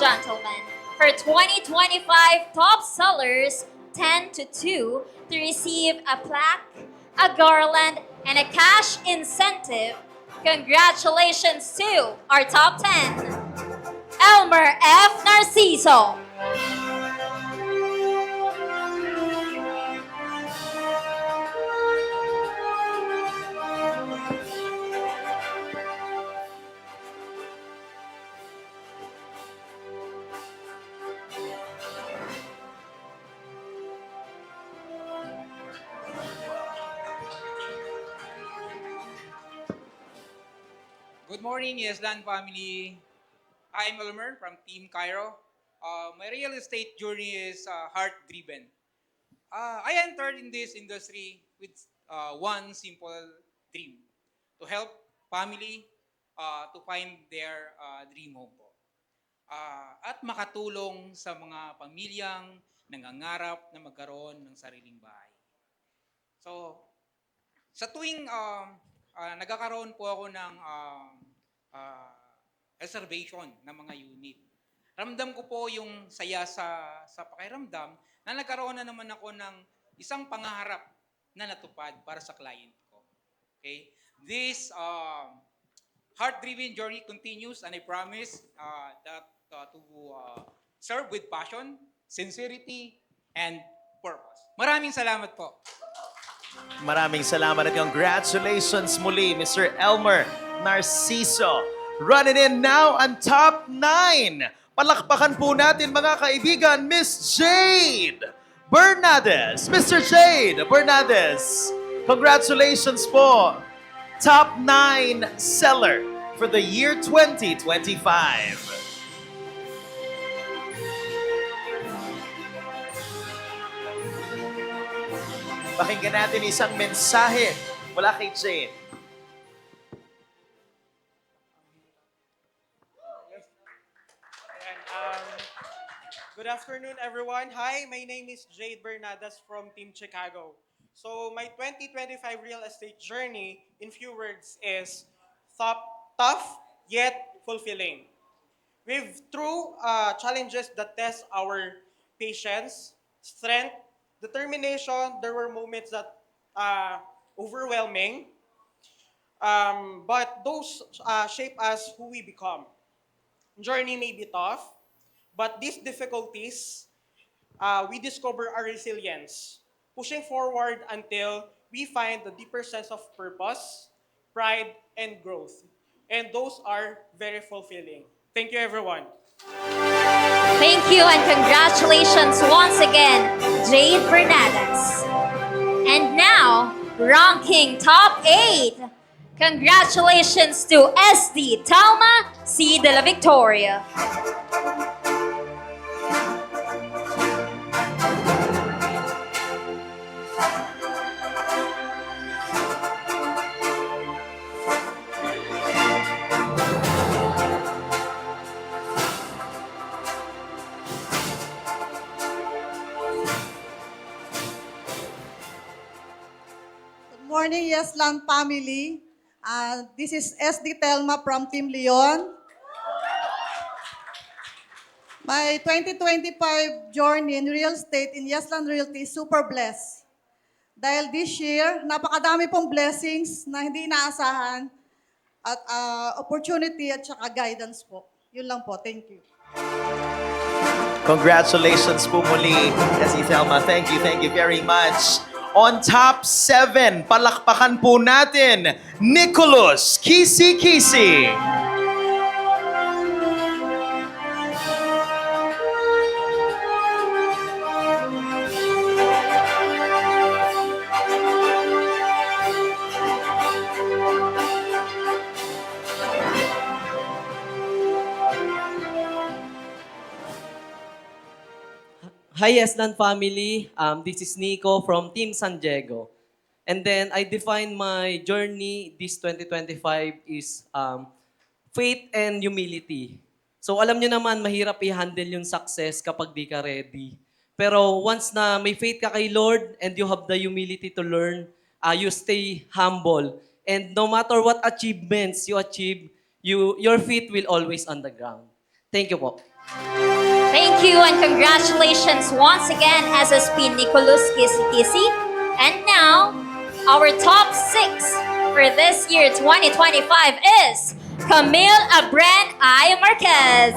gentlemen, for 2025 top sellers 10 to 2 to receive a plaque, a garland, and a cash incentive. Congratulations to our top 10. Elmer F. Narciso. Good morning, Yeslan family. I'm Elmer from Team Cairo. My real estate journey is heart-driven. I entered in this industry with one simple dream: to help family to find their dream home po. At makatulong sa mga pamilyang nangangarap na magkaroon ng sariling bahay. So, sa tuwing nagkakaroon po ako ng uh, reservation ng mga unit, ramdam ko po yung saya sa pakiramdam na nagkaroon na naman ako ng isang pangarap na natupad para sa client ko. Okay? This heart-driven journey continues, and I promise that to serve with passion, sincerity, and purpose. Maraming salamat po. Maraming salamat at congratulations muli, Mr. Elmer Narciso. Running in now on top 9. Palakpakan po natin mga kaibigan, Miss Jade Bernadez. Mr. Jade Bernadez, congratulations po. Top 9 seller for the year 2025. Pakinggan natin isang mensahe mula kay Jade. Ayan, good afternoon, everyone. Hi, my name is Jade Bernadez from Team Chicago. So, my 2025 real estate journey, in few words, is tough yet fulfilling. We've through challenges that test our patience, strength, determination. There were moments that overwhelming, but those shape us who we become. Journey may be tough, but these difficulties, we discover our resilience, pushing forward until we find the deeper sense of purpose, pride, and growth. And those are very fulfilling. Thank you, everyone. Thank you and congratulations once again, Jade Bernadez. And now, ranking top 8. Congratulations to SD Talma C. de la Victoria. Good morning, Yeslan family. This is SD Telma from Team Leon. My 2025 journey in real estate in Yeslan Realty is super blessed. Dahil this year, napakadami pong blessings na hindi inaasahan at opportunity at saka guidance po. Yun lang po. Thank you. Congratulations po muli, Esi Thelma. Thank you very much. On top 7, palakpakan po natin, Nicholas Kisi Kisi. Hi, Eslan family. This is Nico from Team San Diego. And then I define my journey this 2025 is faith and humility. So alam nyo naman, mahirap i-handle yung success kapag di ka ready. Pero once na may faith ka kay Lord and you have the humility to learn, you stay humble. And no matter what achievements you achieve, your feet will always on the ground. Thank you po. Thank you and congratulations once again, SSP Nicholas Kisi. And now, our top 6 for this year 2025 is Camille Abren I. Marquez.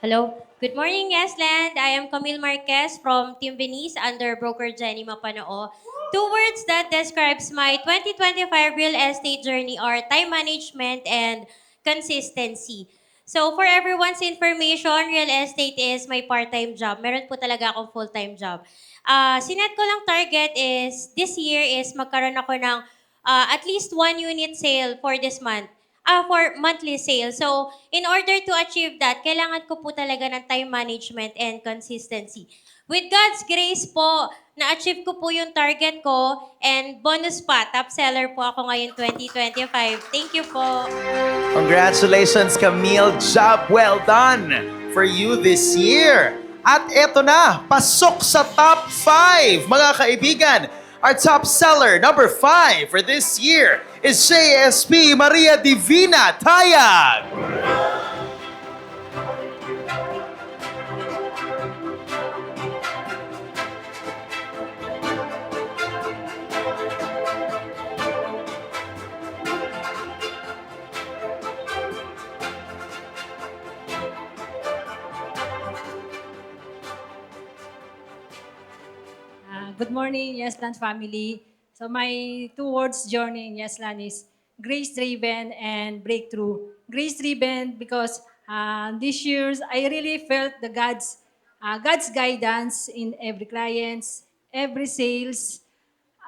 Hello. Good morning, Yesland. I am Camille Marquez from Team Venice under broker Jenny Mapanoo. Two words that describes my 2025 real estate journey are time management and consistency. So for everyone's information, real estate is my part-time job. Meron po talaga akong full-time job. Sinet ko lang target is this year is magkaroon ako ng at least 1 unit sale for this month. For monthly sales. So, in order to achieve that, kailangan ko po talaga ng time management and consistency. With God's grace po, na-achieve ko po yung target ko and bonus pa, top seller po ako ngayon 2025. Thank you po. Congratulations, Camille. Job well done for you this year. At eto na, pasok sa top 5, mga kaibigan. Our top seller, number 5 for this year, is JSP Maria Divina Tayag. Good morning, Yesland family. So my 2 words journey in Yesland is grace-driven and breakthrough. Grace-driven because this year I really felt the God's guidance in every clients, every sales,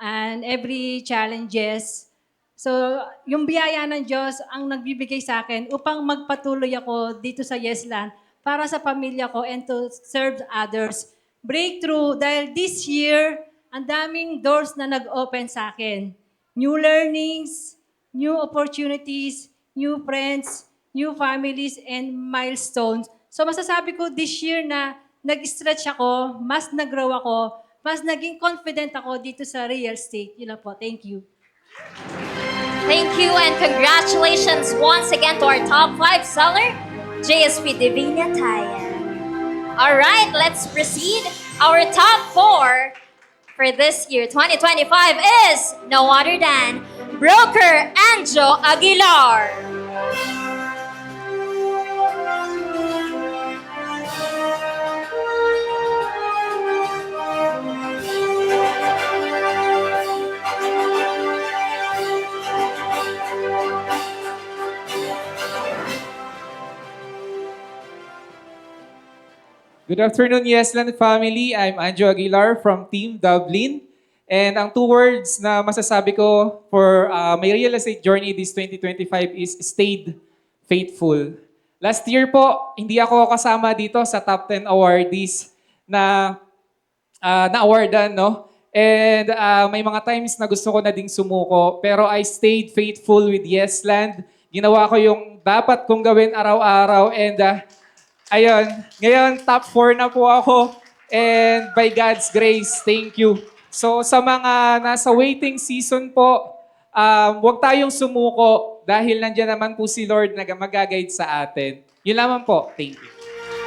and every challenges. So yung biyaya ng Diyos ang nagbibigay sa akin upang magpatuloy ako dito sa Yesland para sa pamilya ko and to serve others. Breakthrough dahil this year, ang daming doors na nag-open sa akin. New learnings, new opportunities, new friends, new families, and milestones. So masasabi ko this year na nag-stretch ako, mas nag-grow ako, mas naging confident ako dito sa real estate. Yun lang po. Thank you. Thank you and congratulations once again to our top 5 seller, JSP Divina Taya. All right, let's proceed. Our top 4 for this year, 2025, is no other than Broker Anjo Aguilar. Good afternoon, Yesland family. I'm Anjo Aguilar from Team Dublin. And ang 2 words na masasabi ko for my real estate journey this 2025 is stayed faithful. Last year po, hindi ako kasama dito sa top 10 awardees na na-awardan, no? And may mga times na gusto ko na ding sumuko, pero I stayed faithful with Yesland. Ginawa ko yung dapat kong gawin araw-araw and ayun, ngayon top 4 na po ako and by God's grace, thank you. So sa mga nasa waiting season po, huwag tayong sumuko dahil nandiyan naman po si Lord na mag-guide sa atin. Yun lamang po. Thank you.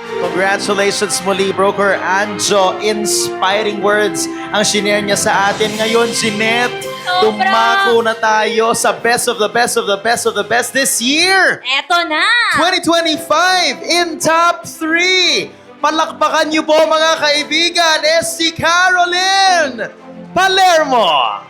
Congratulations muli, Broker Anjo. Inspiring words ang shinare niya sa atin ngayon, Jeanette. Sobra! Dumako na tayo sa best of the best of the best of the best this year. Eto na! 2025 in top 3. Palakpakan niyo po mga kaibigan, si Caroline Palermo.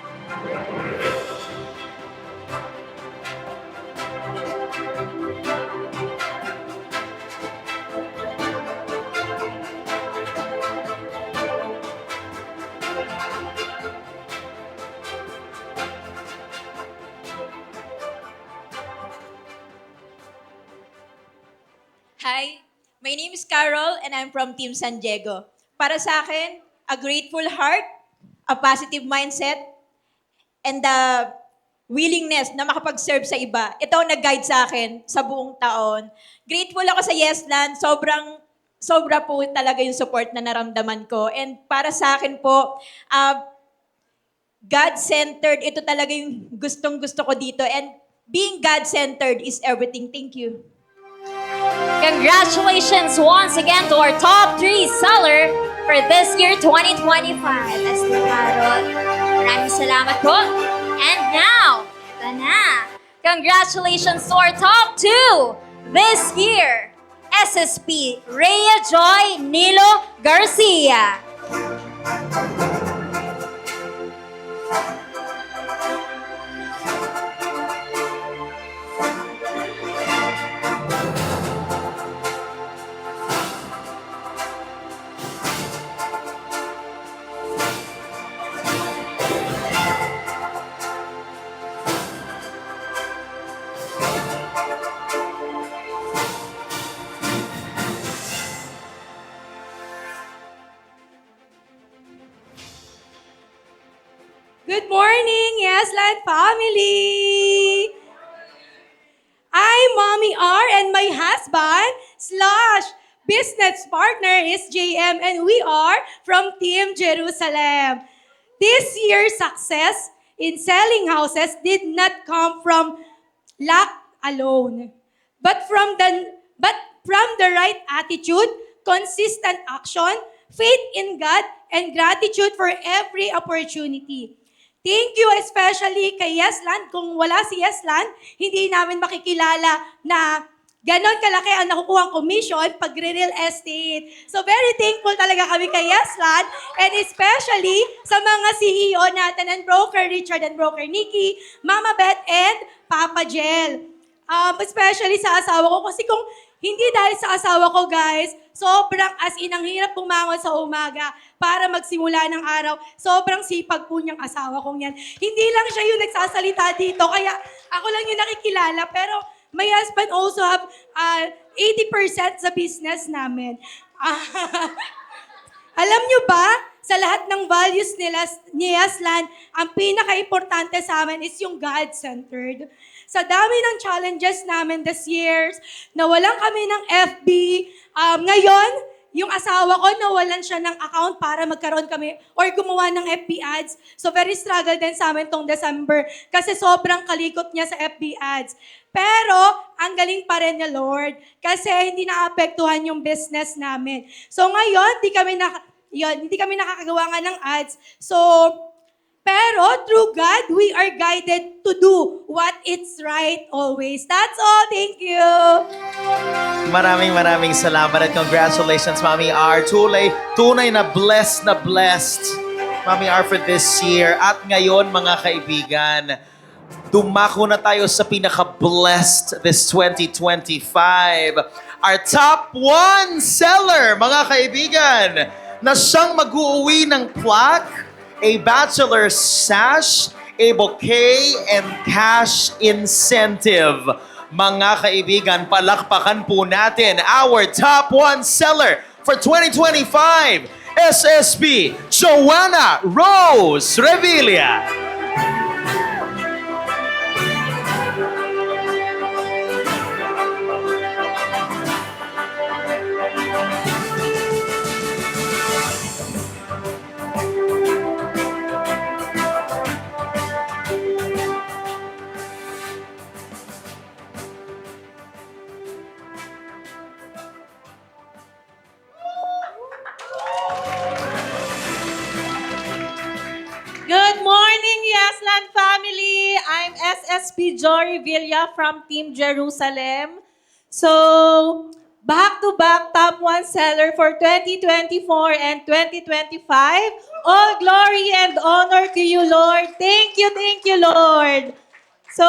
Hi, my name is Carol and I'm from Team San Diego. Para sa akin, a grateful heart, a positive mindset, and the willingness na makapag-serve sa iba. Ito ang nag-guide sa akin sa buong taon. Grateful ako sa Yesland. Sobra po talaga yung support na naramdaman ko. And para sa akin po, God-centered, ito talaga yung gustong-gusto ko dito. And being God-centered is everything. Thank you. Congratulations once again to our top 3 seller for this year 2025. That's the Carol. Maraming salamat po. And now, ito na. Congratulations to our top 2 this year. SSP Rhea Joy Nilo Garcia. Good morning, Yesland family! I'm Mommy R and my husband / business partner is JM and we are from Team Jerusalem. This year's success in selling houses did not come from luck alone, but from the right attitude, consistent action, faith in God, and gratitude for every opportunity. Thank you especially kay Yesland. Kung wala si Yesland, hindi namin makikilala na ganon kalaki ang nakukuhang commission pag real estate. So very thankful talaga kami kay Yesland and especially sa mga CEO natin and broker Richard and broker Nikki, Mama Beth and Papa Jel. Especially sa asawa ko kasi kung hindi dahil sa asawa ko, guys, sobrang as in ang hirap bumangon sa umaga para magsimula ng araw. Sobrang sipag po niyang asawa kong yan. Hindi lang siya yung nagsasalita dito, kaya ako lang yung nakikilala. Pero my husband also have 80% sa business namin. Alam niyo ba, sa lahat ng values ni Yesland, ang pinaka-importante sa amin is yung God-centered. Sa dami ng challenges namin this years, nawalan kami ng FB. Ngayon, yung asawa ko, nawalan siya ng account para magkaroon kami or gumawa ng FB ads. So very struggle din sa amin tong December kasi sobrang kalikot niya sa FB ads. Pero, ang galing pa rin ni Lord kasi hindi naapektuhan yung business namin. So ngayon, hindi kami nakakagawa nga ng ads. Pero through God, we are guided to do what is right always. That's all. Thank you. Maraming salamat at congratulations, Mami R. Tunay na blessed, Mami R, for this year. At ngayon, mga kaibigan, dumako na tayo sa pinaka-blessed this 2025. Our top 1 seller, mga kaibigan, na siyang mag-uuwi ng plaque, a bachelor's sash, a bouquet, and cash incentive. Mga kaibigan, palakpakan po natin our top 1 seller for 2025, SSP Joanna Rose Revilla. Good morning, Yesland family! I'm SSP Jory Villa from Team Jerusalem. So, back-to-back top 1 seller for 2024 and 2025. All glory and honor to you, Lord. Thank you, Lord. So,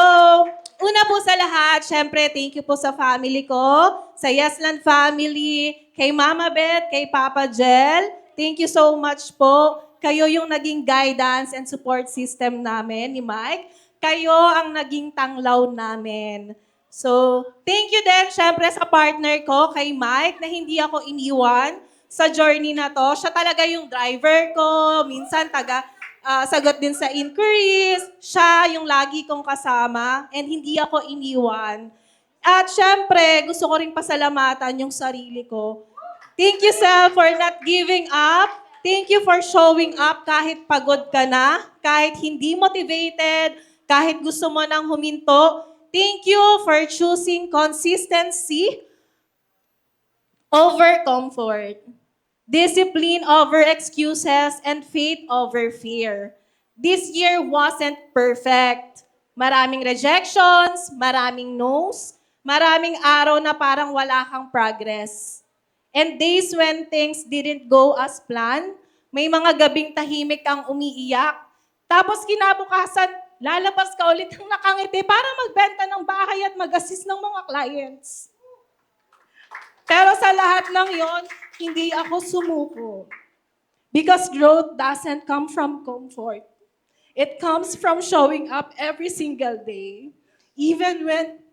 una po sa lahat, syempre, thank you po sa family ko, sa Yesland family, kay Mama Beth, kay Papa Jel. Thank you so much po. Kayo yung naging guidance and support system namin ni Mike. Kayo ang naging tanglaw namin. So, thank you din, syempre, sa partner ko, kay Mike, na hindi ako iniwan sa journey na to. Siya talaga yung driver ko, minsan sagot din sa inquiries. Siya yung lagi kong kasama and hindi ako iniwan. At syempre, gusto ko rin pasalamatan yung sarili ko. Thank you, Sel, for not giving up. Thank you for showing up kahit pagod ka na, kahit hindi motivated, kahit gusto mo nang huminto. Thank you for choosing consistency over comfort. Discipline over excuses, and faith over fear. This year wasn't perfect. Maraming rejections, maraming no's, maraming araw na parang wala kang progress. And days when things didn't go as planned, may mga gabing tahimik kang umiiyak, tapos kinabukasan, lalabas ka ulit ng nakangiti para magbenta ng bahay at mag-assist ng mga clients. Pero sa lahat ng yon, hindi ako sumuko. Because growth doesn't come from comfort. It comes from showing up every single day, even when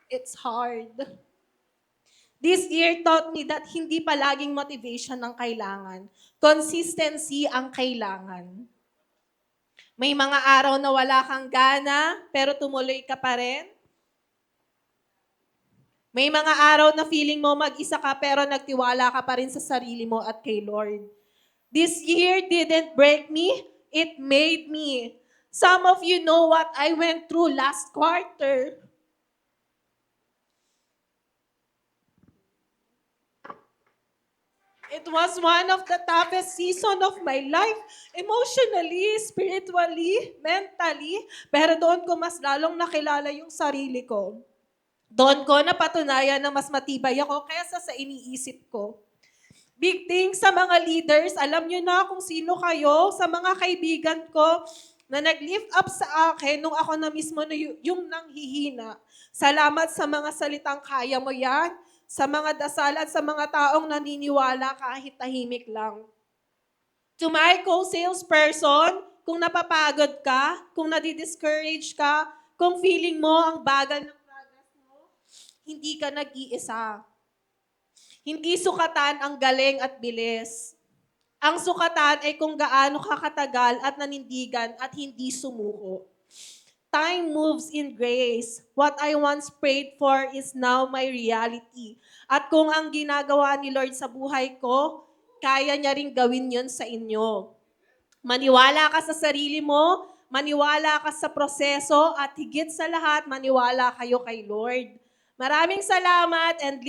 it's hard. This year taught me that hindi palaging motivation ang kailangan. Consistency ang kailangan. May mga araw na wala kang gana, pero tumuloy ka pa rin. May mga araw na feeling mo mag-isa ka pero nagtiwala ka pa rin sa sarili mo at kay Lord. This year didn't break me, it made me. Some of you know what I went through last quarter. It was one of the toughest season of my life, emotionally, spiritually, mentally, pero doon ko mas lalong nakilala yung sarili ko. Doon ko napatunayan na mas matibay ako kaysa sa iniisip ko. Big thanks sa mga leaders. Alam nyo na kung sino kayo, sa mga kaibigan ko na nag-lift up sa akin nung ako na mismo na yung nanghihina. Salamat sa mga salitang kaya mo yan, sa mga dasal at sa mga taong naniniwala kahit tahimik lang. To my co-salesperson, kung napapagod ka, kung nadi-discourage ka, kung feeling mo ang bagal ng hindi ka nag-iisa. Hindi sukatan ang galing at bilis. Ang sukatan ay kung gaano ka katagal at nanindigan at hindi sumuko. Time moves in grace. What I once prayed for is now my reality. At kung ang ginagawa ni Lord sa buhay ko, kaya niya ring gawin yun sa inyo. Maniwala ka sa sarili mo, maniwala ka sa proseso, at higit sa lahat, maniwala kayo kay Lord. Maraming salamat and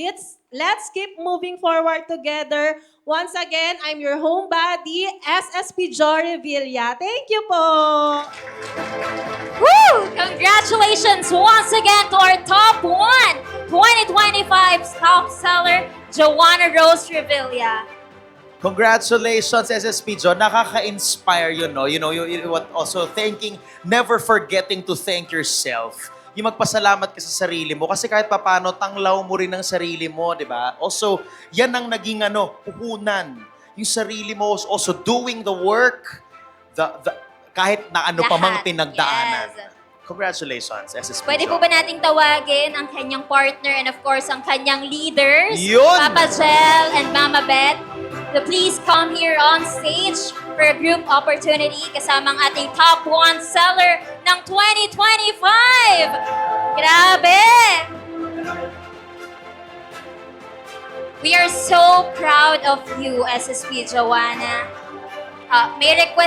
let's keep moving forward together. Once again, I'm your homebody, SSP Jory Villa. Thank you po! Woo! Congratulations once again to our top 1 2025 top seller, Joanna Rose Revilla. Congratulations, SSP John. Nakaka-inspire yun, no? You know, also thanking, never forgetting to thank yourself. Yung magpasalamat ka sa sarili mo kasi kahit papano tanglaw mo rin ang sarili mo, di ba? Also, yan ang naging puhunan. Yung sarili mo also doing the work, kahit na ano pa mang pinagdaanan. Yes. Congratulations, SSP Pwede John. po ba nating tawagin ang kanyang partner and of course ang kanyang leaders, Yun! Papa Jel and Mama Beth, to please come here on stage for a group opportunity kasama ang ating top 1 seller ng 2025. Grabe! We are so proud of you, SSP Joanna. May request